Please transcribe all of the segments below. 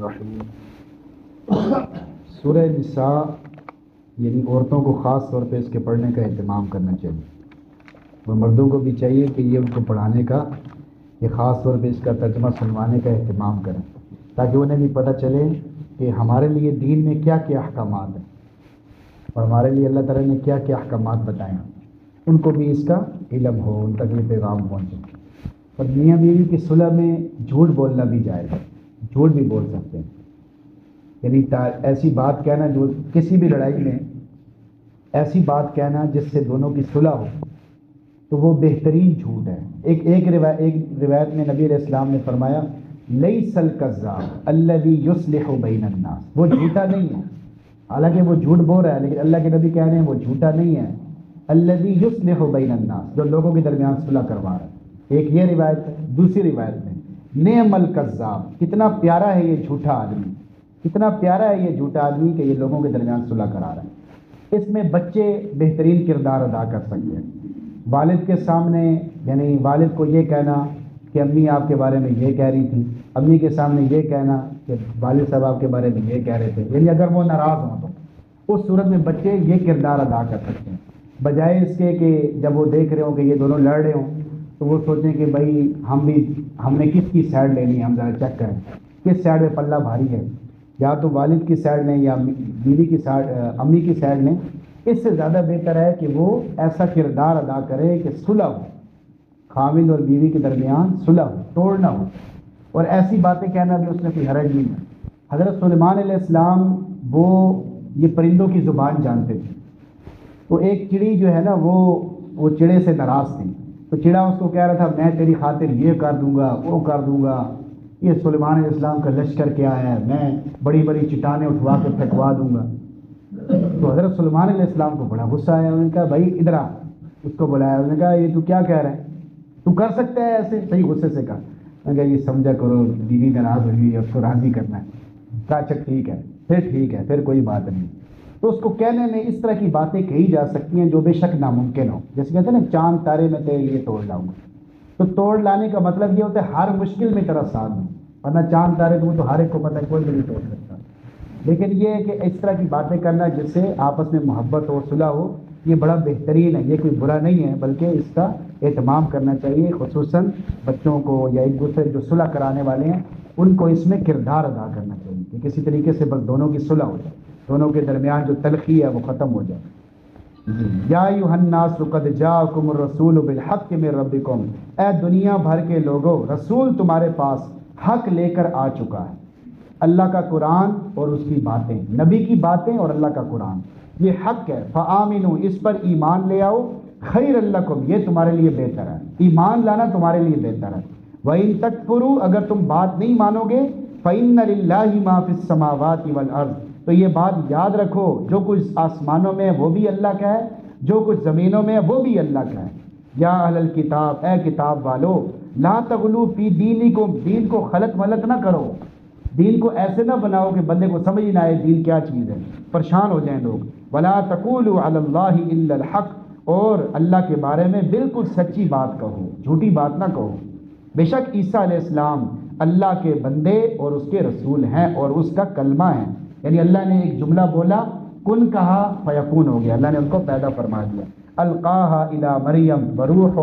الرحیم۔ سورہ نساء یعنی عورتوں کو خاص طور پہ اس کے پڑھنے کا اہتمام کرنا چاہیے، اور مردوں کو بھی چاہیے کہ یہ ان کو پڑھانے کا، یہ خاص طور پہ اس کا ترجمہ سنوانے کا اہتمام کریں، تاکہ انہیں بھی پتہ چلے کہ ہمارے لیے دین میں کیا کیا احکامات ہیں اور ہمارے لیے اللہ تعالیٰ نے کیا کیا احکامات بتائے ہیں، ان کو بھی اس کا علم ہو، ان تک یہ پیغام پہنچے۔ اور میاں بیوی کی صلح میں جھوٹ بولنا بھی جائز ہے، جھوٹ بھی بول سکتے ہیں، یعنی ایسی بات کہنا جو کسی بھی لڑائی میں ایسی بات کہنا جس سے دونوں کی صلح ہو، تو وہ بہترین جھوٹ ہے۔ ایک روایت میں نبی علیہ السلام نے فرمایا لیس الکذاب الذی یصلح بین الناس، وہ جھوٹا نہیں ہے، حالانکہ وہ جھوٹ بول رہا ہے لیکن اللہ کے نبی کہہ رہے ہیں وہ جھوٹا نہیں ہے، الذی یصلح بین الناس، جو لوگوں کے درمیان صلح کروا رہا ہے۔ ایک یہ روایت ہے۔ دوسری روایت میں نعم الکذاب، کتنا پیارا ہے یہ جھوٹا آدمی، کتنا پیارا ہے یہ جھوٹا آدمی کہ یہ لوگوں کے درمیان صلح کرا رہا ہے۔ اس میں بچے بہترین کردار ادا کر سکتے ہیں۔ والد کے سامنے یعنی والد کو یہ کہنا کہ امی آپ کے بارے میں یہ کہہ رہی تھی، امی کے سامنے یہ کہنا کہ والد صاحب آپ کے بارے میں یہ کہہ رہے تھے، یعنی اگر وہ ناراض ہوں تو اس صورت میں بچے یہ کردار ادا کر سکتے ہیں، بجائے اس کے کہ جب وہ دیکھ رہے ہوں کہ یہ دونوں لڑ رہے ہوں تو وہ سوچیں کہ بھائی ہم نے کس کی سائڈ لینی ہے، ہم ذرا چیک کریں کس سائڈ میں پلہ بھاری ہے، یا تو والد کی سائڈ لیں یا بیوی کی سائڈ، امی کی سائڈ لیں۔ اس سے زیادہ بہتر ہے کہ وہ ایسا کردار ادا کرے کہ صلح ہو، خاوند اور بیوی کے درمیان صلح ہو، توڑ نہ ہو، اور ایسی باتیں کہنا بھی اس میں کوئی حرج نہیں ہے۔ حضرت سلیمان علیہ السلام وہ یہ پرندوں کی زبان جانتے تھے، تو ایک چڑی جو ہے نا وہ چڑے سے ناراض تھی، تو چڑا اس کو کہہ رہا تھا میں تیری خاطر یہ کر دوں گا وہ کر دوں گا، یہ سلیمان علیہ السلام کا لشکر کیا ہے، میں بڑی بڑی چٹانیں اٹھوا کے پھینکوا دوں گا۔ تو حضرت سلیمان علیہ السلام کو بڑا غصہ آیا، انہوں نے کہا بھائی ادھر آ، اس کو بلایا، انہوں نے کہا یہ تو کیا کہہ رہا ہے، تو کر سکتا ہے ایسے؟ صحیح غصے سے کہا، میں کہا یہ سمجھا کرو بیوی ناراض ہوئی ہے، اس کو راضی کرنا ہے۔ کہا اچھا ٹھیک ہے، پھر کوئی بات نہیں۔ تو اس کو کہنے میں اس طرح کی باتیں کہی جا سکتی ہیں جو بے شک ناممکن ہو، جیسے کہتے ہیں نا چاند تارے میں تیرے لیے توڑ لاؤں گا، تو توڑ لانے کا مطلب یہ ہوتا ہے ہر مشکل میں تیرا ساتھ دوں، ورنہ چاند تارے تو ہر ایک کو پتہ ہے کوئی بھی نہیں توڑ سکتا، لیکن یہ ہے کہ اس طرح کی باتیں کرنا جس سے آپس میں محبت ہو، صلح ہو، یہ بڑا بہترین ہے، یہ کوئی برا نہیں ہے، بلکہ اس کا اہتمام کرنا چاہیے، خصوصاً بچوں کو یا ایک دوسرے جو صلح کرانے والے ہیں ان کو اس میں کردار ادا کرنا چاہیے کہ کسی طریقے سے بس دونوں کی صلح ہو جائے، دونوں کے درمیان جو تلخی ہے وہ ختم ہو جائے۔ یا ایھا الناس قد جاءکم الرسول بالحق من ربکم، اے دنیا بھر کے لوگوں رسول تمہارے پاس حق لے کر آ چکا ہے، اللہ کا قرآن اور اس کی باتیں، نبی کی باتیں اور اللہ کا قرآن، یہ حق ہے، فآمنوا، اس پر ایمان لے آؤ، خیر لکم، یہ تمہارے لیے بہتر ہے، ایمان لانا تمہارے لیے بہتر ہے، وَإِن تکفروا، اگر تم بات نہیں مانو گے، فإن للہ ما فی السماوات والارض، تو یہ بات یاد رکھو جو کچھ آسمانوں میں ہے وہ بھی اللہ کا ہے، جو کچھ زمینوں میں ہے وہ بھی اللہ کا ہے۔ یا اہل الکتاب، اے کتاب والو، لا تغلوا فی دینکم، دین کو خلط ملط نہ کرو، دین کو ایسے نہ بناؤ کہ بندے کو سمجھ نہ آئے دین کیا چیز ہے، پریشان ہو جائیں لوگ۔ ولا تقولوا علی اللہ الا الحق، اور اللہ کے بارے میں بالکل سچی بات کہو، جھوٹی بات نہ کہو۔ بے شک عیسیٰ علیہ السلام اللہ کے بندے اور اس کے رسول ہیں اور اس کا کلمہ ہے، یعنی اللہ نے ایک جملہ بولا، کن کہا فیکون ہو گیا، اللہ نے ان کو پیدا فرما دیا۔ القاہا الی مریم وروح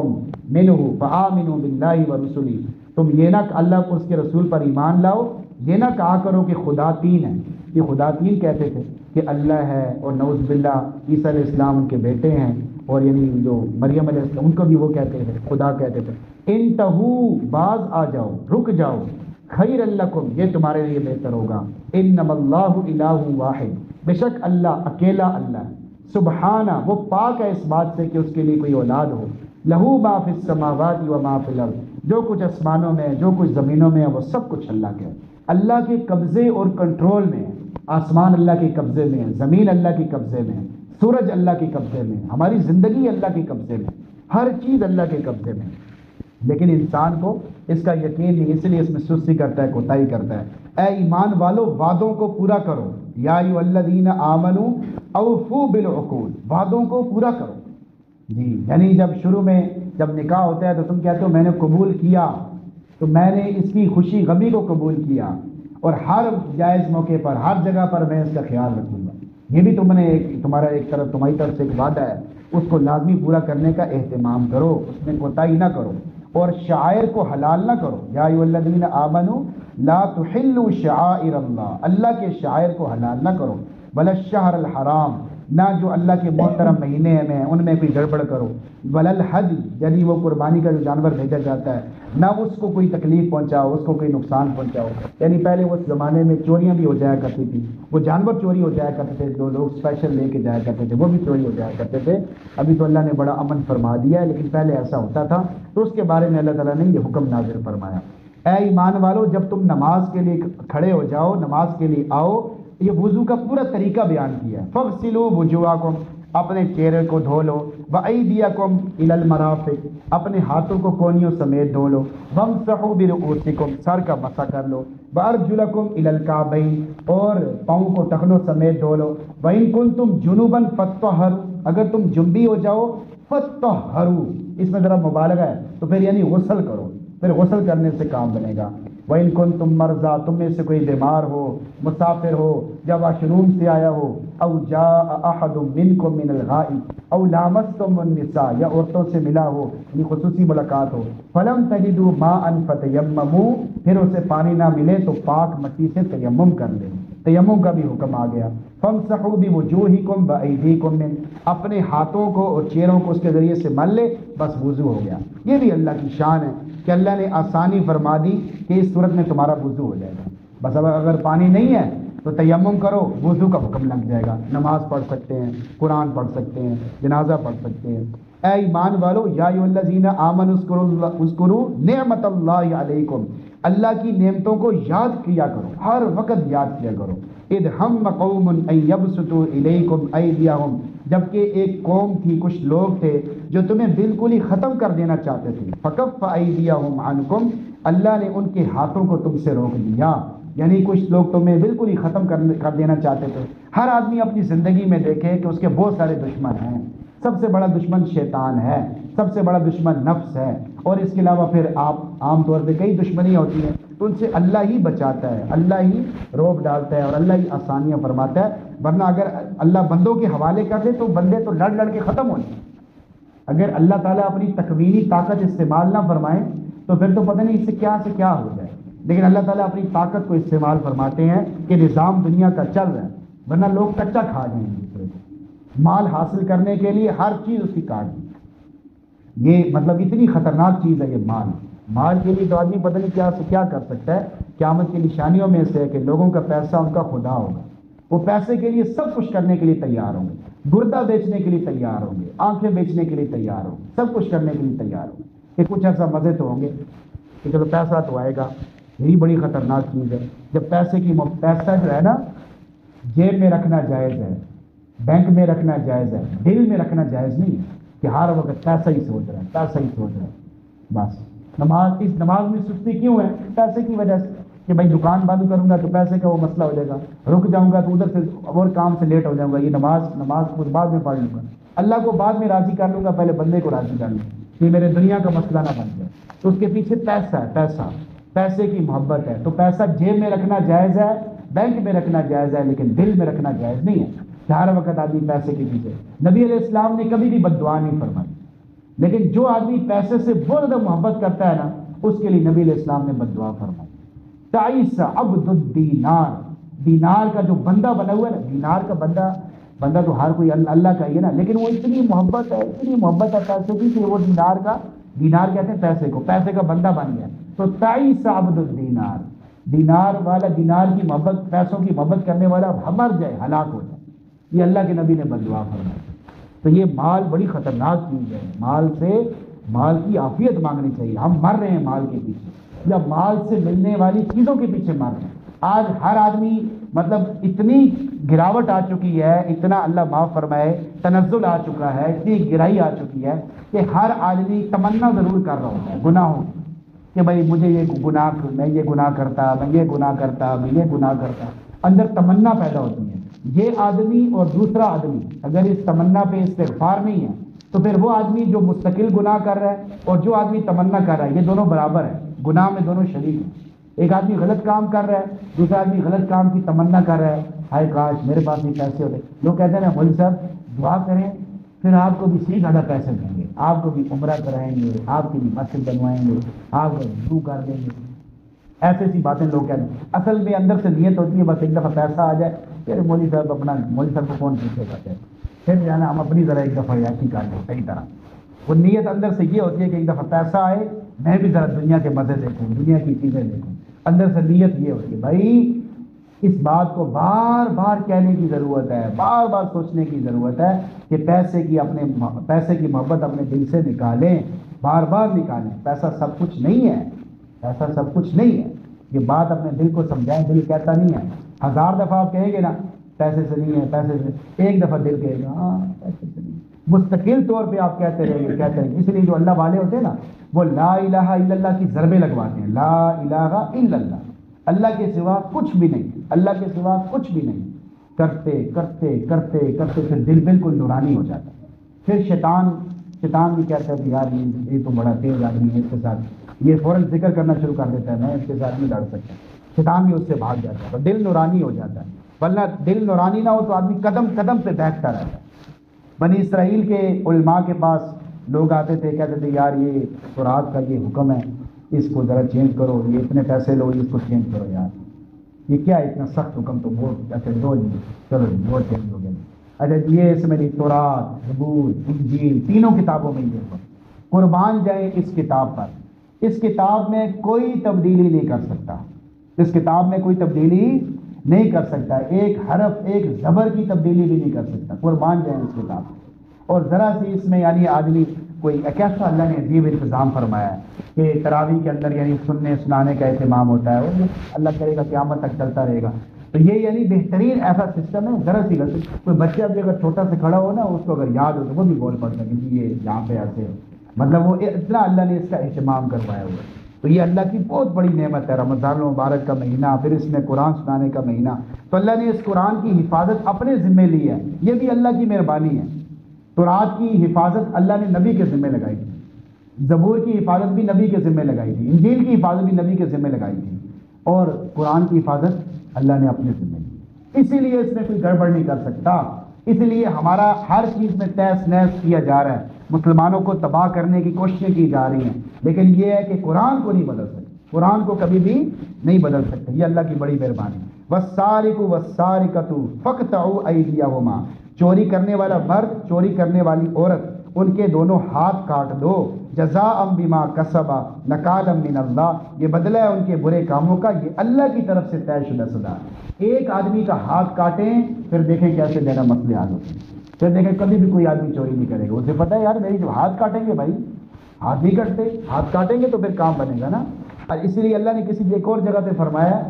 منہ فآمنوا باللہ ورسلہ، تم یہ نہ اللہ کو اس کے رسول پر ایمان لاؤ، یہ نہ کہا کرو کہ خدا تین ہے، یہ خدا تین کہتے تھے کہ اللہ ہے، اور نعوذ باللہ عیسیٰ علیہ السلام ان کے بیٹے ہیں، اور یعنی جو مریم علیہ السلام ان کو بھی وہ کہتے تھے، خدا کہتے تھے۔ انتہو، باز آ جاؤ، رک جاؤ، خیر لکم، یہ تمہارے لیے بہتر ہوگا، انما اللہ الہ واحد، بے شک اللہ اکیلا اللہ ہے، سبحانہ، وہ پاک ہے اس بات سے کہ اس کے لیے کوئی اولاد ہو، لہو ما فی السماوات و ما فی الارض، جو کچھ آسمانوں میں ہے جو کچھ زمینوں میں ہے وہ سب کچھ اللہ کے ہے، اللہ کے قبضے اور کنٹرول میں ہے، آسمان اللہ کے قبضے میں ہے، زمین اللہ کے قبضے میں ہے، سورج اللہ کے قبضے میں ہے، ہماری زندگی اللہ کے قبضے میں، ہر چیز اللہ کے قبضے میں، لیکن انسان کو اس کا یقین نہیں، اس لیے اس میں سستی کرتا ہے، کوتاہی کرتا ہے۔ اے ایمان والو وعدوں کو پورا کرو، یا ایھا الذین آمنوا اوفوا بالعقود، وعدوں کو پورا کرو، جی یعنی جب شروع میں جب نکاح ہوتا ہے تو تم کہتے ہو میں نے قبول کیا، تو میں نے اس کی خوشی غمی کو قبول کیا، اور ہر جائز موقع پر ہر جگہ پر میں اس کا خیال رکھوں گا. یہ بھی تم نے تمہاری طرف سے ایک وعدہ ہے، اس کو لازمی پورا کرنے کا اہتمام کرو، اس میں کوتاہی نہ کرو، اور شعائر کو حلال نہ کرو. یا ایھا الذین آمنوا لا تحلوا شعائر اللہ، اللہ کے شعائر کو حلال نہ کرو. ولا الشہر الحرام، نہ جو اللہ کے محترم مہینے میں ان میں کوئی گڑبڑ کرو. ولا الحدی، یعنی وہ قربانی کا جو جانور بھیجا جاتا ہے نہ اس کو کوئی تکلیف پہنچاؤ، اس کو کوئی نقصان پہنچاؤ. یعنی پہلے اس زمانے میں چوریاں بھی ہو جایا کرتی تھی، وہ جانور چوری ہو جایا کرتے تھے، جو لوگ اسپیشل لے کے جایا کرتے تھے وہ بھی چوری ہو جایا کرتے تھے. ابھی تو اللہ نے بڑا امن فرما دیا ہے، لیکن پہلے ایسا ہوتا تھا. تو اس کے بارے میں اللہ تعالیٰ نے یہ حکم نازل فرمایا. اے ایمان والو، جب تم نماز کے لیے کھڑے ہو جاؤ، نماز کے لیے آؤ، یہ وضو کا پورا طریقہ بیان کیا ہے. فاغسلوا وجوہکم، اپنے چہرے کو دھو لو. وایدیکم الی المرافق، اپنے ہاتھوں کو کونیوں سمیت دھو لو. وامسحوا برؤوسکم، سر کا مسح کر لو. وارجلکم الی الکعبین، اور پاؤں کو ٹخنوں سمیت دھو لو. وان کنتم جنبا فطہروا، اگر تم جنبی ہو جاؤ فطہروا، اس میں ذرا مبالغہ ہے، تو پھر یعنی غسل کرو، پھر غسل کرنے سے کام بنے گا. وَإِن كُنتُم مَرْضَىٰ، تم میں سے کوئی بیمار ہو، مسافر ہو، یا واش روم سے آیا ہو. أَوْ جَاءَ أَحَدٌ مِّنكُم مِّنَ الْغَائِطِ أَوْ لَامَسْتُمُ النِّسَاءَ، یا عورتوں سے ملا ہو، یعنی خصوصی ملاقات ہو. فَلَمْ تَجِدُوا مَاءً فَتَيَمَّمُوا، پھر اسے پانی نہ ملے تو پاک مٹی سے تیمم کر لیں. تیمم کا بھی حکم آ گیا. فَامْسَحُوا بِوُجُوهِكُمْ وَأَيْدِيكُمْ مِنْ، اپنے ہاتھوں کو اور چہروں کو اس کے ذریعے سے مل لے، بس وضو ہو گیا. یہ بھی اللہ کی شان ہے کہ اللہ نے آسانی فرما دی کہ اس صورت میں تمہارا وضو ہو جائے گا. بس اب اگر پانی نہیں ہے تو تیمم کرو، وضو کا حکم لگ جائے گا. نماز پڑھ سکتے ہیں، قرآن پڑھ سکتے ہیں، جنازہ پڑھ سکتے ہیں. اے ایمان والو، یا ایھا الذین آمنوا اذکروا نعمت اللہ علیکم، اللہ کی نعمتوں کو یاد کیا کرو، ہر وقت یاد کیا کرو. اذ ہم قوم ان یبسطوا الیکم ایدیہم، جبکہ ایک قوم تھی، کچھ لوگ تھے جو تمہیں بالکل ہی ختم کر دینا چاہتے تھے. فکف ایدیہم عنکم، اللہ نے ان کے ہاتھوں کو تم سے روک دیا. یعنی کچھ لوگ تمہیں بالکل ہی ختم کر دینا چاہتے تھے. ہر آدمی اپنی زندگی میں دیکھے کہ اس کے بہت سارے دشمن ہیں. سب سے بڑا دشمن شیطان ہے، سب سے بڑا دشمن نفس ہے، اور اس کے علاوہ پھر آپ عام طور پہ کئی دشمنیاں ہوتی ہیں، تو ان سے اللہ ہی بچاتا ہے، اللہ ہی روک ڈالتا ہے، اور اللہ ہی آسانیاں فرماتا ہے. ورنہ اگر اللہ بندوں کے حوالے کر دے تو بندے تو لڑ لڑ کے ختم ہو جائیں. اگر اللہ تعالیٰ اپنی تکوینی طاقت استعمال نہ فرمائے تو پھر تو پتہ نہیں اس سے کیا ہو جائے. لیکن اللہ تعالیٰ اپنی طاقت کو استعمال فرماتے ہیں کہ نظام دنیا کا چل رہا ہے، ورنہ لوگ کچا کھا جائیں گے دوسرے کو. مال حاصل کرنے کے لیے ہر چیز اس کی کاٹ دی. یہ مطلب اتنی خطرناک چیز ہے یہ مال کے لیے تو آدمی پتہ نہیں کیا سے کیا کر سکتا ہے. قیامت کی نشانیوں میں سے ہے کہ لوگوں کا پیسہ ان کا خدا ہوگا. وہ پیسے کے لیے سب کچھ کرنے کے لیے تیار ہوں گے، گردہ بیچنے کے لیے تیار ہوں گے، آنکھیں بیچنے کے لیے تیار ہوں گے، سب کچھ کرنے کے لیے تیار ہوں گے. کہ کچھ ایسا مزے تو ہوں گے کہ چلو پیسہ تو آئے گا. یہی بڑی خطرناک چیز ہے جب پیسہ جو ہے نا جیب میں رکھنا جائز ہے، بینک میں رکھنا جائز ہے، دل میں رکھنا جائز نہیں ہے کہ ہر وقت پیسہ ہی سوچ رہا ہے. بس اس نماز میں سستی کیوں ہے؟ پیسے کی وجہ سے کہ بھائی دکان بند کروں گا تو پیسے کا وہ مسئلہ ہو جائے گا، رک جاؤں گا تو ادھر سے اور کام سے لیٹ ہو جاؤں گا. یہ نماز کو بعد میں پڑھ لوں گا، اللہ کو بعد میں راضی کر لوں گا، پہلے بندے کو راضی کر لوں گا، یہ میرے دنیا کا مسئلہ نہ بن جائے. تو اس کے پیچھے پیسہ ہے، پیسے کی محبت ہے. تو پیسہ جیب میں رکھنا جائز ہے، بینک میں رکھنا جائز ہے، لیکن دل میں رکھنا جائز نہیں ہے. ہر وقت آدمی پیسے کے پیچھے. نبی علیہ السلام نے کبھی بھی بد دعا نہیں فرمائی، لیکن جو آدمی پیسے سے بہت زیادہ محبت کرتا ہے نا، اس کے لیے نبی علیہ السلام نے بد دعا فرمائی. تعیس عبد الدینار، دینار کا جو بندہ بنا ہوا ہے نا، دینار کا بندہ تو ہر کوئی اللہ کا ہی ہے نا، لیکن وہ اتنی محبت ہے پیسے کی کہ وہ دینار کہتے ہیں پیسے کو، پیسے کا بندہ بن گیا. تو تعیس عبد الدینار، دینار کی محبت، پیسوں کی محبت کرنے والا مر جائے، ہلاک ہو جائے. یہ اللہ کے نبی نے بد دعا فرمائی. تو یہ مال بڑی خطرناک چیز ہے. مال کی عافیت مانگنی چاہیے. ہم مر رہے ہیں مال کے پیچھے، یا مال سے ملنے والی چیزوں کے پیچھے مر رہے ہیں. آج ہر آدمی مطلب اتنی گراوٹ آ چکی ہے، اتنا اللہ معاف فرمائے تنزل آ چکا ہے، اتنی گرائی آ چکی ہے کہ ہر آدمی تمنا ضرور کر رہا ہوتا ہے گناہوں کہ بھائی مجھے میں یہ گناہ کرتا، اندر تمنا پیدا ہوتی ہے. یہ آدمی اور دوسرا آدمی اگر اس تمنا پہ استغفار نہیں ہے تو پھر وہ آدمی جو مستقل گناہ کر رہا ہے اور جو آدمی تمنا کر رہا ہے، یہ دونوں برابر ہیں، گناہ میں دونوں شریک ہیں. ایک آدمی غلط کام کر رہا ہے، دوسرا آدمی غلط کام کی تمنا کر رہا ہے، ہائے کاش میرے پاس بھی پیسے ہوتے. لوگ کہتے ہیں نا مولوی صاحب دعا کریں پھر آپ کو بھی صحیح زیادہ پیسے دیں گے، آپ کو بھی عمرہ کرائیں گے، آپ کی بھی مسجد بنوائیں گے، آپ کو وضو کر دیں گے. ایسی ایسی باتیں لوگ کہتے ہیں. اصل میں اندر سے نیت ہوتی ہے بس ایک دفعہ پیسہ آ جائے پھر مولوی صاحب اپنا، مولوی صاحب کو کون پوچھے گا، پھر جانا ہم اپنی ذرا ایک دفعہ عیاشی کر لیں صحیح طرح. وہ نیت اندر سے یہ ہوتی ہے کہ ایک دفعہ پیسہ آئے میں بھی ذرا دنیا کے مزے دیکھوں، دنیا کی چیزیں دیکھوں. اندر سے نیت یہ ہوتی ہے. بھائی اس بات کو بار بار کہنے کی ضرورت ہے، بار بار سوچنے کی ضرورت ہے کہ پیسے کی محبت اپنے دل سے نکالیں، بار بار نکالیں. پیسہ سب کچھ نہیں ہے، پیسہ سب کچھ نہیں ہے. یہ بات اپنے دل کو سمجھائیں. دل کہتا نہیں ہے. 1000 دفعہ آپ کہیں گے نا پیسے سے نہیں ہے، پیسے سے، ایک دفعہ دل کہے گا ہاں پیسے سے نہیں. مستقل طور پہ آپ کہتے رہیں. اس لیے جو اللہ والے ہوتے ہیں نا وہ لا الہ الا اللہ کی ضربیں لگواتے ہیں. لا الہ الا اللہ، اللہ کے سوا کچھ بھی نہیں، اللہ کے سوا کچھ بھی نہیں. کرتے کرتے کرتے کرتے پھر دل بالکل نورانی ہو جاتا ہے. پھر شیطان بھی کہتا ہے کہ یار یہ تو بڑا تیز آدمی ہے، اس کے ساتھ یہ فوراً ذکر کرنا شروع کر دیتا ہے میں اس کے ساتھ نہیں لڑ سکتا. شیطان بھی اس سے بھاگ جاتا ہے. دل نورانی ہو جاتا ہے. ورنہ دل نورانی نہ ہو تو آدمی قدم قدم پہ بہکتا رہتا ہے. بنی اسرائیل کے علماء کے پاس لوگ آتے تھے، کہتے تھے یار یہ تورات کا یہ حکم ہے اس کو ذرا چینج کرو، یہ اتنے پیسے لو اس کو چینج کرو. یار یہ کیا اتنا سخت حکم، تو ووٹ ایسے دو جی چلو جی ووٹ چینج ہو گیا. اچھا یہ اس میں تورات، زبور، انجیل تینوں کتابوں میں یہ قربان جائیں اس کتاب پر. اس کتاب میں کوئی تبدیلی نہیں کر سکتا، اس کتاب میں کوئی تبدیلی نہیں کر سکتا. ایک حرف ایک زبر کی تبدیلی بھی نہیں کر سکتا. قربان جائیں اس کتاب. اور ذرا سی اس میں یعنی آدمی کوئی کیسا اللہ نے عجیب انتظام فرمایا ہے کہ تراویح کے اندر یعنی سننے سنانے کا اہتمام ہوتا ہے، وہ اللہ کرے گا قیامت تک چلتا رہے گا. تو یہ یعنی بہترین ایسا سسٹم ہے. ذرا سی غلطی کوئی بچہ بھی اگر چھوٹا سے کھڑا ہو نا اس کو اگر یاد ہو تو وہ بھی بول پڑتا ہے کہ یہ یہاں پہ ایسے ہے. مطلب وہ اتنا اللہ نے اس کا اہتمام کروایا ہوا ہے. تو یہ اللہ کی بہت بڑی نعمت ہے. رمضان المبارک کا مہینہ، پھر اس میں قرآن سنانے کا مہینہ، تو اللہ نے اس قرآن کی حفاظت اپنے ذمے لی ہے. یہ بھی اللہ کی مہربانی ہے. تورات کی حفاظت اللہ نے نبی کے ذمے لگائی تھی، زبور کی حفاظت بھی نبی کے ذمے لگائی تھی، انجیل کی حفاظت بھی نبی کے ذمے لگائی تھی، اور قرآن کی حفاظت اللہ نے اپنے ذمے لی. اسی لیے اس میں کوئی گڑبڑ نہیں کر سکتا. اس لیے ہمارا ہر چیز میں تہس نہس کیا جا رہا ہے، مسلمانوں کو تباہ کرنے کی کوششیں کی جا رہی ہیں، لیکن یہ ہے کہ قرآن کو نہیں بدل سکتے، قرآن کو کبھی بھی نہیں بدل سکتے. یہ اللہ کی بڑی مہربانی. والسارق والسارقۃ فاقطعوا ایدیہما، چوری کرنے والا مرد، چوری کرنے والی عورت، ان کے دونوں ہاتھ کاٹ دو. جزاء بما کسبا نکالا من اللہ، یہ بدلہ ہے ان کے برے کاموں کا، یہ اللہ کی طرف سے طے شدہ سزا. ایک آدمی کا ہاتھ کاٹیں پھر دیکھیں کیسے میرا مسئلے حل ہوتے ہیں. پھر دیکھیں کبھی بھی کوئی آدمی چوری نہیں کرے گا. اسے پتہ ہے یار میری جو ہاتھ کاٹیں گے، بھائی ہاتھ نہیں کٹتے، ہاتھ کاٹیں گے تو پھر کام بنے گا نا. اور اسی لیے اللہ نے کسی ایک اور جگہ پہ فرمایا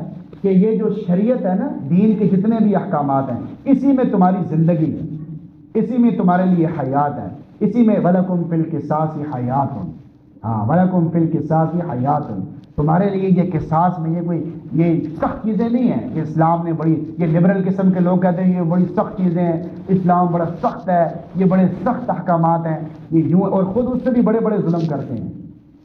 کہ یہ جو شریعت ہے نا، دین کے جتنے بھی احکامات ہیں، اسی میں تمہاری زندگی ہے، اسی میں تمہارے لیے حیات ہے، اسی میں وَلَكُمْ فِي الْقِصَاصِ حَيَاتٌ. ہاں وَلَكُمْ فِي الْقِصَاصِ حَيَاتٌ، تمہارے لیے یہ قصاص میں یہ کوئی یہ سخت چیزیں نہیں ہیں کہ اسلام نے بڑی، یہ لبرل قسم کے لوگ کہتے ہیں یہ بڑی سخت چیزیں ہیں، اسلام بڑا سخت ہے، یہ بڑے سخت احکامات ہیں، یہ یوں، اور خود اس سے بھی بڑے بڑے ظلم کرتے ہیں.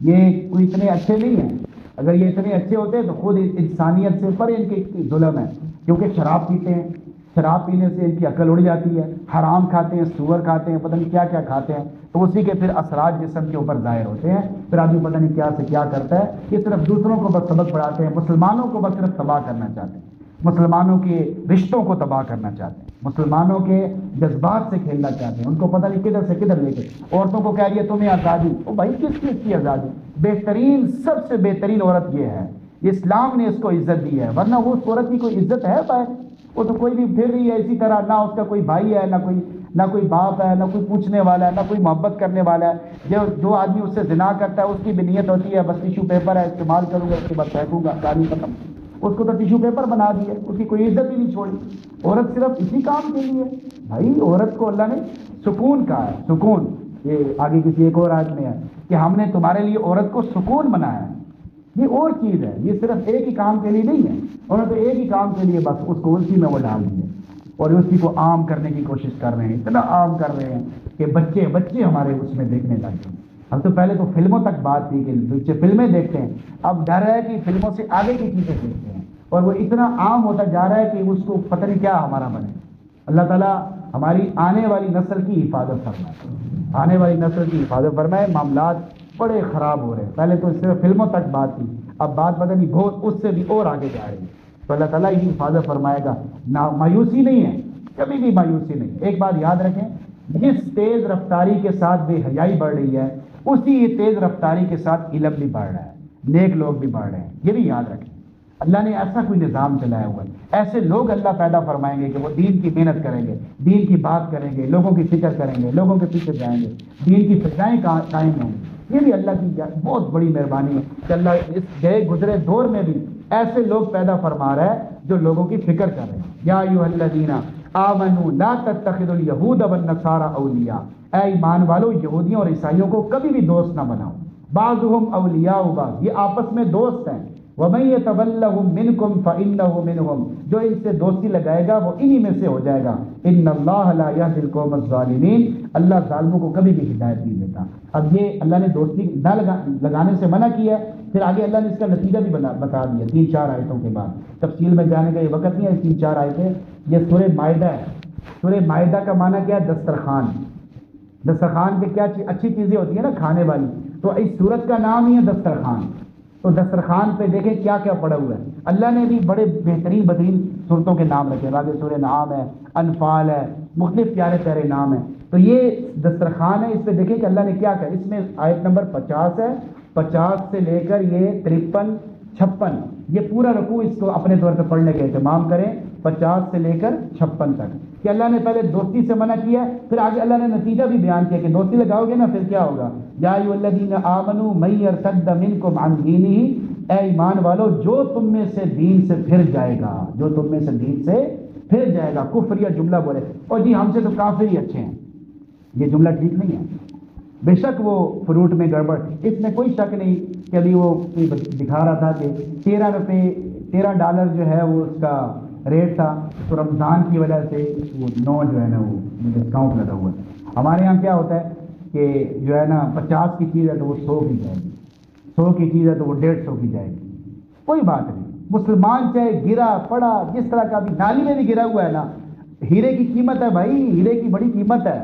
یہ کوئی اتنے اچھے نہیں ہیں. اگر یہ اتنے اچھے ہوتے تو خود انسانیت سے پر ان کے ظلم ہے، کیونکہ شراب پیتے ہیں، شراب پینے سے ان کی عقل اڑ جاتی ہے، حرام کھاتے ہیں، سور کھاتے ہیں، پتہ نہیں کیا کیا کھاتے ہیں، تو اسی کے پھر اثرات جسم کے اوپر ظاہر ہوتے ہیں. پھر آدمی پتہ نہیں کیا سے کیا کرتا ہے. یہ صرف دوسروں کو بس سبق پڑھاتے ہیں، مسلمانوں کو بس صرف تباہ کرنا چاہتے ہیں، مسلمانوں کے رشتوں کو تباہ کرنا چاہتے ہیں، مسلمانوں کے جذبات سے کھیلنا چاہتے ہیں. ان کو پتہ نہیں کدھر سے کدھر لے کے عورتوں کو کہہ رہی ہے تمہیں آزادی. او بھائی کس چیز کی آزادی؟ بہترین، سب سے بہترین عورت یہ ہے، اسلام نے اس کو عزت دی ہے، ورنہ وہ عورت کی کوئی عزت ہے بھائی؟ وہ تو کوئی بھی پھر رہی ہے اسی طرح، نہ اس کا کوئی بھائی ہے، نہ کوئی باپ ہے، نہ کوئی پوچھنے والا ہے، نہ کوئی محبت کرنے والا ہے. جو آدمی اس سے زنا کرتا ہے اس کی بھی نیت ہوتی ہے بس ٹیشو پیپر ہے، استعمال کروں گا اس کے بعد پھینکوں گا، کہانی ختم. اس کو تو ٹیشو پیپر بنا دیا، اس کی کوئی عزت ہی نہیں چھوڑی. عورت صرف اسی کام کے لیے. بھائی عورت کو اللہ نے سکون کہا ہے، سکون. یہ آگے کسی ایک اور آیت میں ہے کہ ہم نے تمہارے لیے عورت کو سکون بنایا ہے. یہ اور چیز ہے، یہ صرف ایک ہی کام کے لیے نہیں ہے. انہوں نے تو ایک ہی کام کے لیے بس اس کو اسی میں وہ ڈال دیے اور اسی کو عام کرنے کی کوشش کر رہے ہیں. اتنا عام کر رہے ہیں کہ بچے ہمارے اس میں دیکھنے لگے. اب تو پہلے تو فلموں تک بات تھی کہ بچے فلمیں دیکھتے ہیں، اب ڈر ہے کہ فلموں سے آگے کی چیزیں دیکھتے ہیں، اور وہ اتنا عام ہوتا جا رہا ہے کہ اس کو پتہ نہیں کیا ہمارا بنے۔ اللہ تعالیٰ ہماری آنے والی نسل کی حفاظت فرمائے، آنے والی نسل کی حفاظت فرمائے۔ معاملات بڑے خراب ہو رہے ہیں، پہلے تو صرف فلموں تک بات تھی، اب بات پتہ نہیں بہت اس سے بھی اور آگے جا رہی ہے، تو اللہ تعالیٰ یہ حفاظت فرمائے گا۔ نہ مایوسی نہیں ہے، کبھی بھی مایوسی نہیں۔ ایک بات یاد رکھیں، جس تیز رفتاری کے ساتھ بے حیائی بڑھ رہی ہے، اسی تیز رفتاری کے ساتھ علم بھی بڑھ رہا ہے، نیک لوگ بھی بڑھ رہے ہیں، یہ بھی یاد رکھیں۔ اللہ نے ایسا کوئی نظام چلایا ہوا ہے، ایسے لوگ اللہ پیدا فرمائیں گے کہ وہ دین کی محنت کریں گے، دین کی بات کریں گے، لوگوں کی فکر کریں گے، لوگوں کے پیچھے جائیں گے، دین کی فضائیں قائم ہوں گی۔ یہ بھی اللہ کی بہت بڑی مہربانی ہے کہ اللہ اس گئے گزرے دور میں بھی ایسے لوگ پیدا فرما رہا ہے جو لوگوں کی فکر کر رہے ہیں۔ یا ایھا الذین آمنوا لا تتخذوا اليہود والنصارى اولیاء، اے ایمان والو یہودیوں اور عیسائیوں کو کبھی بھی دوست نہ بناؤ۔ بعضهم اولیاء بعض، یہ آپس میں دوست ہیں۔ وَمَن يَتَوَلَّهُم مِّنكُمْ فَإِنَّهُ مِنْهُمْ، جو ان سے دوستی لگائے گا وہ انہی میں سے ہو جائے گا۔ إِنَّ اللَّهَ لَا يَهْدِي الْقَوْمَ الظَّالِمِينَ، اللہ ظالموں کو کبھی بھی ہدایت نہیں دیتا۔ اب یہ اللہ نے دوستی نہ لگانے سے منع کیا ہے، پھر آگے اللہ نے اس کا نتیجہ بھی بتا دیا 3-4 آیتوں کے بعد۔ تفصیل میں جانے کا یہ وقت نہیں ہے، 3-4 آیتیں۔ یہ سورہ مائدہ ہے۔ سورہ مائدہ کا معنی کیا ہے؟ دسترخوان۔ دسترخوان پہ کیا اچھی چیزیں ہوتی ہیں نا کھانے والی، تو اس سورت کا نام ہی ہے دسترخوان۔ تو دسترخوان پہ دیکھیں کیا کیا پڑا ہوا ہے۔ اللہ نے بھی بڑے بہترین صورتوں کے نام رکھے، آگے سورہ نعام ہے، انفال ہے، مختلف پیارے پیارے نام ہیں۔ تو یہ دسترخوان ہے، اس پہ دیکھیں کہ اللہ نے کیا کہا۔ اس میں آیت نمبر 50 ہے، 50 سے لے کر یہ 53 56 یہ پورا رکوع اس کو اپنے طور پہ پڑھنے کا اہتمام کریں، 50 سے لے کر 56 تک، کہ اللہ نے پہلے دوستی سے منع کیا ہے، پھر آگے اللہ نے نتیجہ بھی بیان کیا کہ دوستی لگاؤ گے نا پھر کیا ہوگا۔ یا ایھا الذین آمنوا من یرتد منکم عن دینہ، اے ایمان والو جو تم میں سے دین سے پھر جائے گا، جو تم میں سے دین سے پھر جائے گا۔ کفر یا جملہ بولے اور جی ہم سے تو کافر ہی اچھے ہیں، یہ جملہ ٹھیک نہیں ہے۔ بے شک وہ فروٹ میں گڑبڑ، اس میں کوئی شک نہیں کہ ابھی وہ دکھا رہا تھا کہ $13 جو ہے وہ اس کا ریٹ تھا، تو رمضان کی وجہ سے وہ 9 جو ہے نا وہ ڈسکاؤنٹ لگا ہوا ہے۔ ہمارے یہاں کیا ہوتا ہے کہ جو ہے نا 50 کی چیز ہے تو وہ 100 کی جائے گی، 100 کی چیز ہے تو وہ 150 کی جائے گی، کوئی بات نہیں۔ مسلمان چاہے گرا پڑا جس طرح کا بھی، نالی میں بھی گرا ہوا ہے نا، ہیرے کی قیمت ہے بھائی، ہیرے کی بڑی قیمت ہے،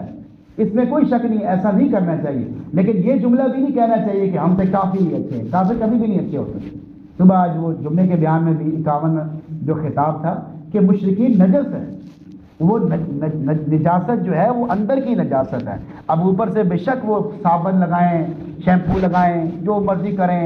اس میں کوئی شک نہیں، ایسا نہیں کرنا چاہیے۔ لیکن یہ جملہ بھی نہیں کہنا چاہیے کہ ہم سے کافی ہی اچھے ہیں، کافی کبھی بھی نہیں اچھے ہو سکتے۔ صبح آج وہ جمعے کے بیان میں بھی 51 جو خطاب تھا کہ مشرکین نجس ہے، وہ نجاست جو ہے وہ اندر کی نجاست ہے۔ اب اوپر سے بے شک وہ صابن لگائیں، شیمپو لگائیں، جو مرضی کریں،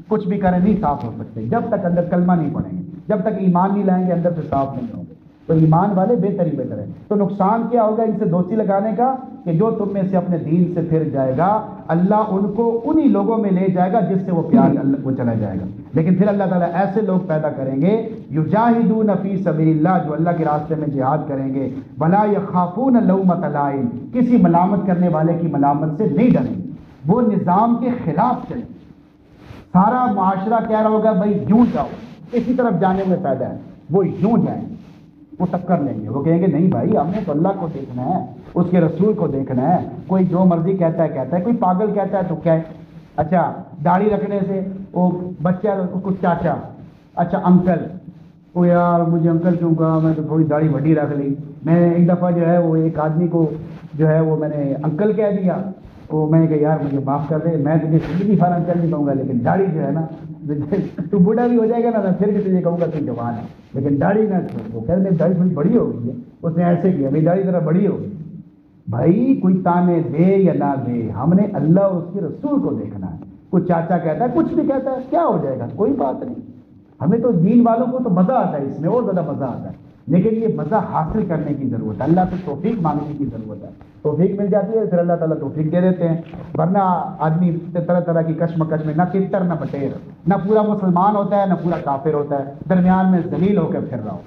کچھ بھی کریں، نہیں صاف ہو سکتے جب تک اندر کلمہ نہیں پڑھیں گے، جب تک ایمان نہیں لائیں گے اندر سے صاف نہیں ہوں گے۔ تو ایمان والے بہتر ہی بہتر ہے۔ تو نقصان کیا ہوگا ان سے دوستی لگانے کا کہ جو تم میں سے اپنے دین سے پھر جائے گا، اللہ ان کو انہی لوگوں میں لے جائے گا جس سے وہ پیار وہ چلا جائے گا۔ لیکن پھر اللہ تعالیٰ ایسے لوگ پیدا کریں گے یجاہدون فی سبیل اللہ، جو اللہ کے راستے میں جہاد کریں گے، ولا یخافون لومۃ لائم، کسی ملامت کرنے والے کی ملامت سے نہیں ڈریں گے، وہ نظام کے خلاف چلیں۔ سارا معاشرہ کہہ رہا ہوگا بھائی یوں جاؤ، اسی طرف جانے میں فائدہ ہے، وہ یوں جائیں، وہ ٹکر لیں گے، وہ کہیں گے نہیں بھائی ہم نے تو اللہ کو دیکھنا ہے، اس کے رسول کو دیکھنا ہے، کوئی جو مرضی کہتا ہے، کوئی پاگل کہتا ہے تو کہے۔ اچھا داڑھی رکھنے سے وہ بچہ کچھ چاچا، اچھا انکل، وہ یار مجھے انکل کیوں کہا، میں تو تھوڑی داڑھی بڑی رکھ لی۔ میں نے ایک دفعہ جو ہے وہ ایک آدمی کو جو ہے وہ میں نے انکل کہہ دیا، وہ میں نے کہا یار مجھے معاف کر دے، میں تجھے زندگی بھر انکل نہیں کہوں گا، لیکن داڑھی جو ہے نا تو بوڑھا بھی ہو جائے گا نا میں پھر بھی تجھے کہوں گا تو جوان ہے، لیکن داڑھی نہ چھوڑ۔ وہ کہہ داڑھی تھوڑی بڑی ہو گئی ہے، اس نے ایسے کیا میری داڑھی ذرا بڑی ہو گئی۔ بھائی کوئی تانے دے یا نہ دے، ہم نے اللہ اور اس کے رسول کو دیکھنا ہے۔ کوئی چاچا کہتا ہے کچھ بھی کہتا ہے، کیا ہو جائے گا، کوئی بات نہیں۔ ہمیں تو دین والوں کو تو مزہ آتا ہے، اس میں اور زیادہ مزہ آتا ہے، لیکن یہ مزہ حاصل کرنے کی ضرورت ہے، اللہ سے توفیق مانگنے کی ضرورت ہے۔ توفیق مل جاتی ہے پھر اللہ تعالیٰ توفیق دے دیتے ہیں، ورنہ آدمی طرح طرح کی کشمکش میں، نہ تتر نہ بٹیر، نہ پورا مسلمان ہوتا ہے نہ پورا کافر ہوتا ہے، درمیان میں ذلیل ہو کے پھر رہا ہو،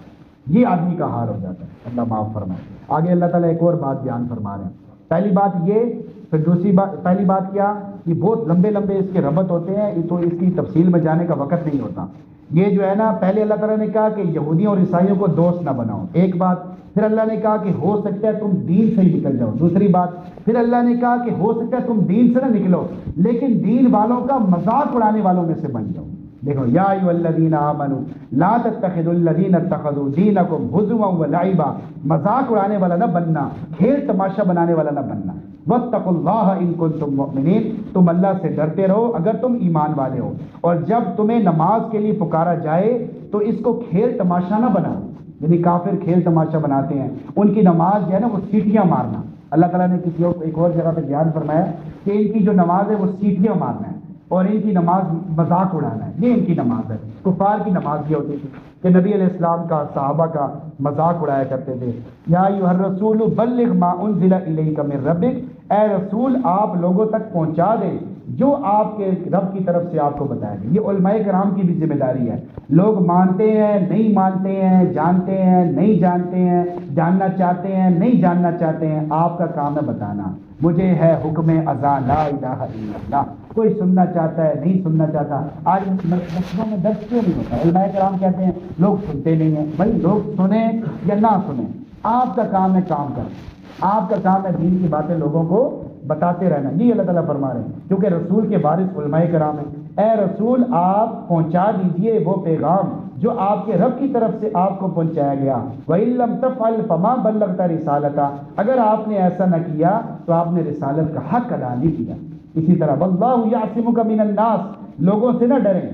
یہ آدمی کا حال ہو جاتا ہے۔ اللہ معاف فرمائے۔ آگے اللہ تعالیٰ ایک اور بات بیان فرما رہے ہیں۔ پہلی بات یہ، پھر دوسری بات، پہلی بات کیا، یہ بہت لمبے لمبے اس کے ربط ہوتے ہیں، تو اس کی تفصیل میں جانے کا وقت نہیں ہوتا۔ یہ جو ہے نا، پہلے اللہ تعالیٰ نے کہا کہ یہودیوں اور عیسائیوں کو دوست نہ بناؤ، ایک بات. پھر اللہ نے کہا کہ ہو سکتا ہے تم دین سے ہی نکل جاؤ، دوسری بات. پھر اللہ نے کہا کہ ہو سکتا ہے تم دین سے نہ نکلو لیکن دین والوں کا مذاق اڑانے والوں میں سے بن جاؤ. دیکھو، یا ایھا الذین آمنوا لا تتخذوا الذین اتخذوا دینکم ہزوا ولعبا، مذاق اڑانے والا نہ بننا، کھیل تماشا بنانے والا نہ بننا. واتقوا اللہ ان کنتم مؤمنین، تم اللہ سے ڈرتے رہو اگر تم ایمان والے ہو. اور جب تمہیں نماز کے لیے پکارا جائے تو اس کو کھیل تماشا نہ بناؤ. یعنی کافر کھیل تماشا بناتے ہیں، ان کی نماز جو ہے نا وہ سیٹیاں مارنا. اللہ تعالیٰ نے کسی ایک اور جگہ پہ بیان فرمایا کہ ان کی جو نماز ہے وہ سیٹیاں مارنا ہے اور ان کی نماز مذاق اڑانا ہے. یہ ان کی نماز ہے. کفار کی نماز یہ ہوتی تھی کہ نبی علیہ السلام کا، صحابہ کا مذاق اڑایا کرتے تھے. یا ایھا الرسول بلغ ما انزل الیک من ربک، اے رسول آپ لوگوں تک پہنچا دیں جو آپ کے رب کی طرف سے آپ کو بتایا گیا. یہ علماء کرام کی بھی ذمہ داری ہے. لوگ مانتے ہیں نہیں مانتے ہیں، جانتے ہیں نہیں جانتے ہیں، جاننا چاہتے ہیں نہیں جاننا چاہتے ہیں، آپ کا کام ہے بتانا. مجھے ہے حکم اذان لا الہ الا اللہ. کوئی سننا چاہتا ہے نہیں سننا چاہتا. آج مسجدوں میں درس کیوں نہیں ہوتا؟ علماء کرام کہتے ہیں لوگ سنتے نہیں ہیں. بھائی لوگ سنیں یا نہ سنیں، آپ کا کام ہے کام کرنا. آپ کا کام ہے دین کی باتیں لوگوں کو بتاتے رہنا. یہ اللہ تعالیٰ فرما رہے ہیں کیونکہ رسول کے وارث علماء کرام ہیں. اے رسول آپ پہنچا دیجئے وہ پیغام جو آپ کے رب کی طرف سے آپ کو پہنچایا گیا. وَإِن لَّمْ تَفْعَلْ فَمَا بَلَّغْتَ رِسَالَتَهُ، اگر آپ نے ایسا نہ کیا تو آپ نے رسالت کا حق ادا نہیں کیا. اسی طرح وَاللَّهُ يَعْصِمُكَ مِنَ النَّاسِ، لوگوں سے نہ ڈریں،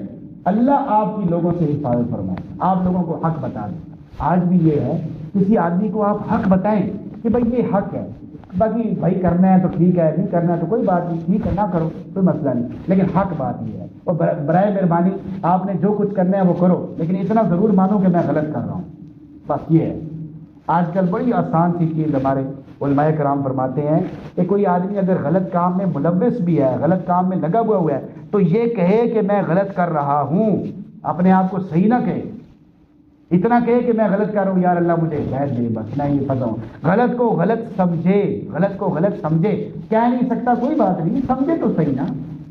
اللہ آپ کی لوگوں سے حفاظت فرمائے. آپ لوگوں کو حق بتا دیں. آج بھی یہ ہے، کسی آدمی کو آپ حق بتائیں کہ بھائی یہ حق ہے، باقی بھائی کرنا ہے تو ٹھیک ہے، نہیں کرنا ہے تو کوئی بات نہیں، ٹھیک ہے نہ کرو کوئی مسئلہ نہیں، لیکن حق بات یہ ہے. اور برائے مہربانی آپ نے جو کچھ کرنا ہے وہ کرو، لیکن اتنا ضرور مانو کہ میں غلط کر رہا ہوں. بس یہ ہے. آج کل بڑی آسان سی چیز ہمارے علماء کرام فرماتے ہیں کہ کوئی آدمی اگر غلط کام میں ملوث بھی ہے، غلط کام میں لگا ہوا ہے، تو یہ کہے کہ میں غلط کر رہا ہوں، اپنے آپ کو صحیح نہ کہے. اتنا کہے کہ میں غلط کر رہا ہوں، یار اللہ مجھے ہدایت دے، بس میں یہ پھنسا ہوں. غلط کو غلط سمجھے، غلط کو غلط سمجھے. کہہ نہیں سکتا کوئی بات نہیں، سمجھے تو صحیح نا.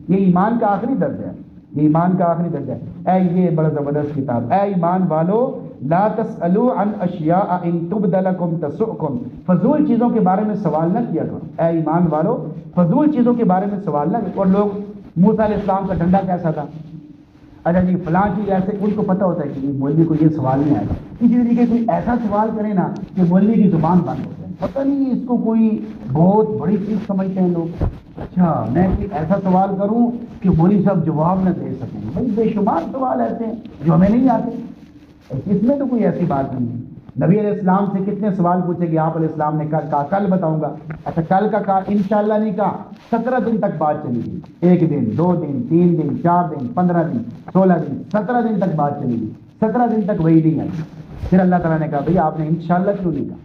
یہ ایمان کا آخری درجہ ہے، یہ ایمان کا آخری درجہ ہے. یہ بڑا زبردست کتاب. اے ایمان والو لا تسألوا عن اشیاء ان تبد لکم تسؤکم، فضول چیزوں کے بارے میں سوال نہ کیا کرو. اے ایمان والو فضول چیزوں کے بارے میں سوال نہ کرو. اور لوگ، موسیٰ علیہ السلام کا ڈنڈا کیسا تھا؟ اچھا جی فلاں چیز ایسے، ان کو پتہ ہوتا ہے کہ مولوی کو یہ سوال نہیں آئے گا. اسی طریقے کوئی ایسا سوال کرے نا کہ مولوی کی زبان بند ہو جائے. پتہ نہیں اس کو کوئی بہت بڑی چیز سمجھتے ہیں لوگ. اچھا میں کوئی ایسا سوال کروں کہ مولوی صاحب جواب نہ دے سکیں. بھائی بے شمار سوال ایسے ہیں جو ہمیں نہیں آتے. اس میں تو کوئی ایسی بات نہیں ہے. نبی علیہ السلام سے کتنے سوال پوچھے گئے، آپ علیہ السلام نے کہا کل بتاؤں گا. اچھا کل کا کہا، انشاءاللہ نہیں کہا. 17 دن تک بات چلی گئی. 1 دن 2 دن 3 دن 4 دن 15 دن 16 دن 17 دن تک بات چلی گئی. 17 دن تک وہی نہیں آئی. پھر اللہ تعالیٰ نے کہا بھئی آپ نے انشاءاللہ کیوں نہیں کہا؟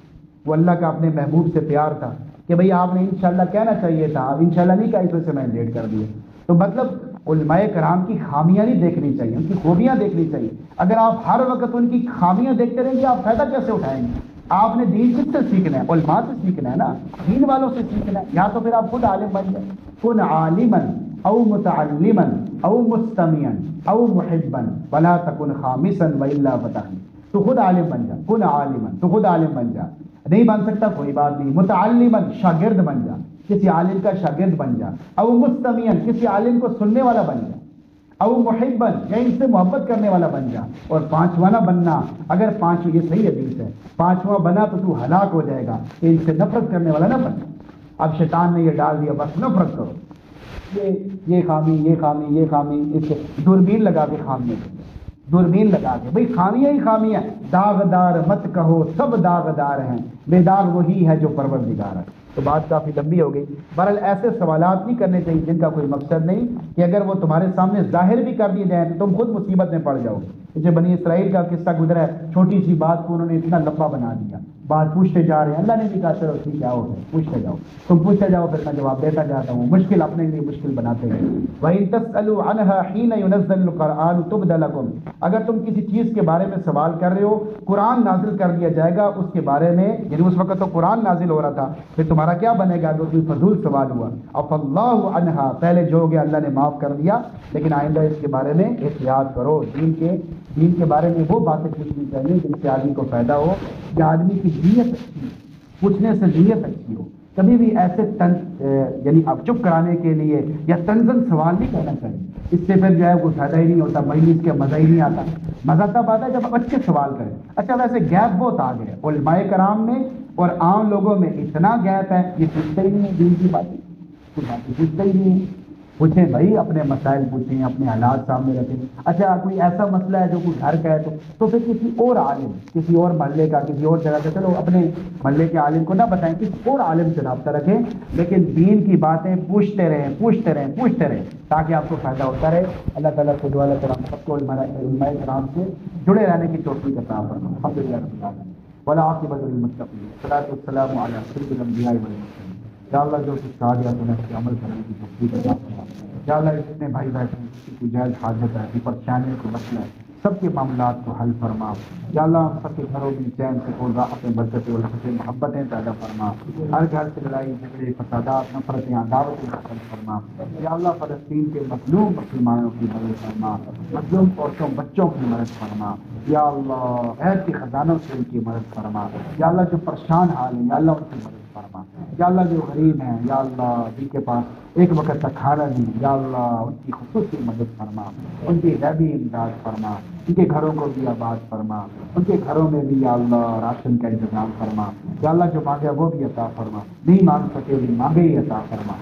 وہ اللہ کا اپنے محبوب سے پیار تھا کہ بھئی آپ نے انشاءاللہ کہنا چاہیے تھا، آپ انشاءاللہ نہیں کہا، اس وجہ سے میں نے لیٹ کر دیا. تو مطلب علماء کرام کی خامیاں نہیں دیکھنی چاہیے، ان کی خوبیاں دیکھنی چاہیے. اگر آپ ہر وقت ان کی خامیاں دیکھتے رہیں گے آپ فائدہ کیسے اٹھائیں گے؟ آپ نے دین کس سے سیکھنا ہے؟ علماء سے سیکھنا ہے نا، دین والوں سے سیکھنا ہے. یا تو پھر آپ خود عالم بن جائیں. کن عالما او متعلما او مستمعا او محبا ولا تکن خامسا والا فتحا. تو خود عالم بن جا. کن عالما، تو خود عالم بن جا. نہیں بن سکتا کوئی بات نہیں. متعلما، شاگرد بن جا، کسی عالم کا شاگرد بن جا. او مستمعا، کسی عالم کو سننے والا بن جا. او محبا، یا ان سے محبت کرنے والا بن جا. اور 5واں نہ بننا. اگر 5، یہ صحیح حدیث ہے، 5واں بنا تو ہلاک ہو جائے گا. کہ ان سے نفرت کرنے والا نہ بن. اب شیطان نے یہ ڈال دیا بس نفرت کرو، یہ خامی یہ خامی یہ خامی. اس سے دوربین لگا کے خامیاں، دوربین لگا کے. بھئی خامیاں ہی خامیاں. داغدار مت کہو سب داغدار ہیں، بے داغ وہی ہے جو پروردگار ہے. تو بات کافی لمبی ہو گئی. بہرحال ایسے سوالات نہیں کرنے چاہیے جن کا کوئی مقصد نہیں، کہ اگر وہ تمہارے سامنے ظاہر بھی کر دیے جائیں تو تم خود مصیبت میں پڑ جاؤ گے. جیسے بنی اسرائیل کا قصہ گزرا ہے، چھوٹی سی بات کو انہوں نے اتنا لمبا بنا دیا. بات پوچھتے جا رہے ہیں. اللہ نے بھی کہا چلو ٹھیک ہے آؤ پوچھتے جاؤ, تم پوچھتے جاؤ پھر میں جواب دیتا جاتا ہوں. مشکل اپنے لیے مشکل بناتے ہیں. وَإِن تَسْأَلُوا عَنْهَا حِينَ يُنَزَّلُ الْقُرْآنُ تُبْدَ لَكُمْ, اگر تم کسی چیز کے بارے میں سوال کر رہے ہو, قرآن نازل کر دیا جائے گا اس کے بارے میں, یعنی اس وقت تو قرآن نازل ہو رہا تھا, پھر تمہارا کیا بنے گا اگر کوئی فضول سوال ہوا. عَفَا اللَّهُ عَنْهَا, پہلے جو ہو گیا اللہ نے معاف کر دیا, لیکن آئندہ اس کے بارے میں احتیاط کرو. دین کے بارے میں وہ باتیں پوچھنی چاہیے جن سے آدمی کو فائدہ ہو, یا آدمی کی نیت اچھی ہو, پوچھنے سے نیت اچھی ہو. کبھی بھی ایسے یعنی اب چپ کرانے کے لیے یا تنزن سوال نہیں کرنا چاہیے, اس سے پھر جو ہے کوئی فائدہ ہی نہیں ہوتا, مجلس کے مزہ ہی نہیں آتا. مزہ تب آتا ہے جب آپ اچھے سوال کریں. اچھا ویسے گیپ بہت آ گیا علماء کرام میں اور عام لوگوں میں, اتنا گیپ ہے یہ پوچھتے ہی نہیں دین کی باتیں, کوئی باتیں پوچھتے ہی نہیں. پوچھیں بھائی, اپنے مسائل پوچھیں, اپنے حالات سامنے رکھیں. اچھا کوئی ایسا مسئلہ ہے جو کوئی گھر کا ہے تو پھر کسی اور عالم, کسی اور محلے کا, کسی اور جگہ کا, چلو اپنے محلے کے عالم کو نہ بتائیں, کسی اور عالم سے رابطہ رکھیں, لیکن دین کی باتیں پوچھتے رہیں تاکہ آپ کو فائدہ ہوتا رہے. اللہ تعالیٰ کو دعا کرام سب کو علماء کرام سے جڑے رہنے کی توفیق عطا فرمائے. الحمدللہ رب العالمین والعاقبۃ للمتقین والصلاۃ والسلام علی سید الانبیاء والمرسلین. یا اللہ جو کچھ کہا گیا تو نے اس پہ عمل کرنے کی توفیق عطا فرما. یا اللہ جتنے بھائی بیٹھے ہیں کسی کو جائز حاجت ہے, کوئی پریشانی کو مسئلہ ہے, سب کے معاملات کو حل فرما. یا اللہ ہم سب کے گھروں میں چین سکون راحت برکت اور محبتیں پیدا فرما. ہر گھر سے لڑائی جھگڑے فسادات نفرتیں عداوتیں ختم فرما. یا اللہ فلسطین کے مظلوم مسلمانوں کی مدد فرما, مظلوم عورتوں بچوں کی مدد فرما. یا اللہ غیب کے خزانوں سے ان کی مدد فرما. یا اللہ جو پریشان حال ہیں یا اللہ ان کی مدد فرما. یا اللہ جو غریب ہیں یا اللہ جن کے پاس ایک وقت تک کھانا نہیں, یا اللہ ان کی خصوصی مدد فرما, ان کی غیبی امداد فرما, ان کے گھروں کو بھی آباد فرما, ان کے گھروں میں بھی یا اللہ راشن کا انتظام فرما. یا اللہ جو مانگے وہ بھی عطا فرما, نہیں مانگ سکے بھی مانگے ہی عطا فرما.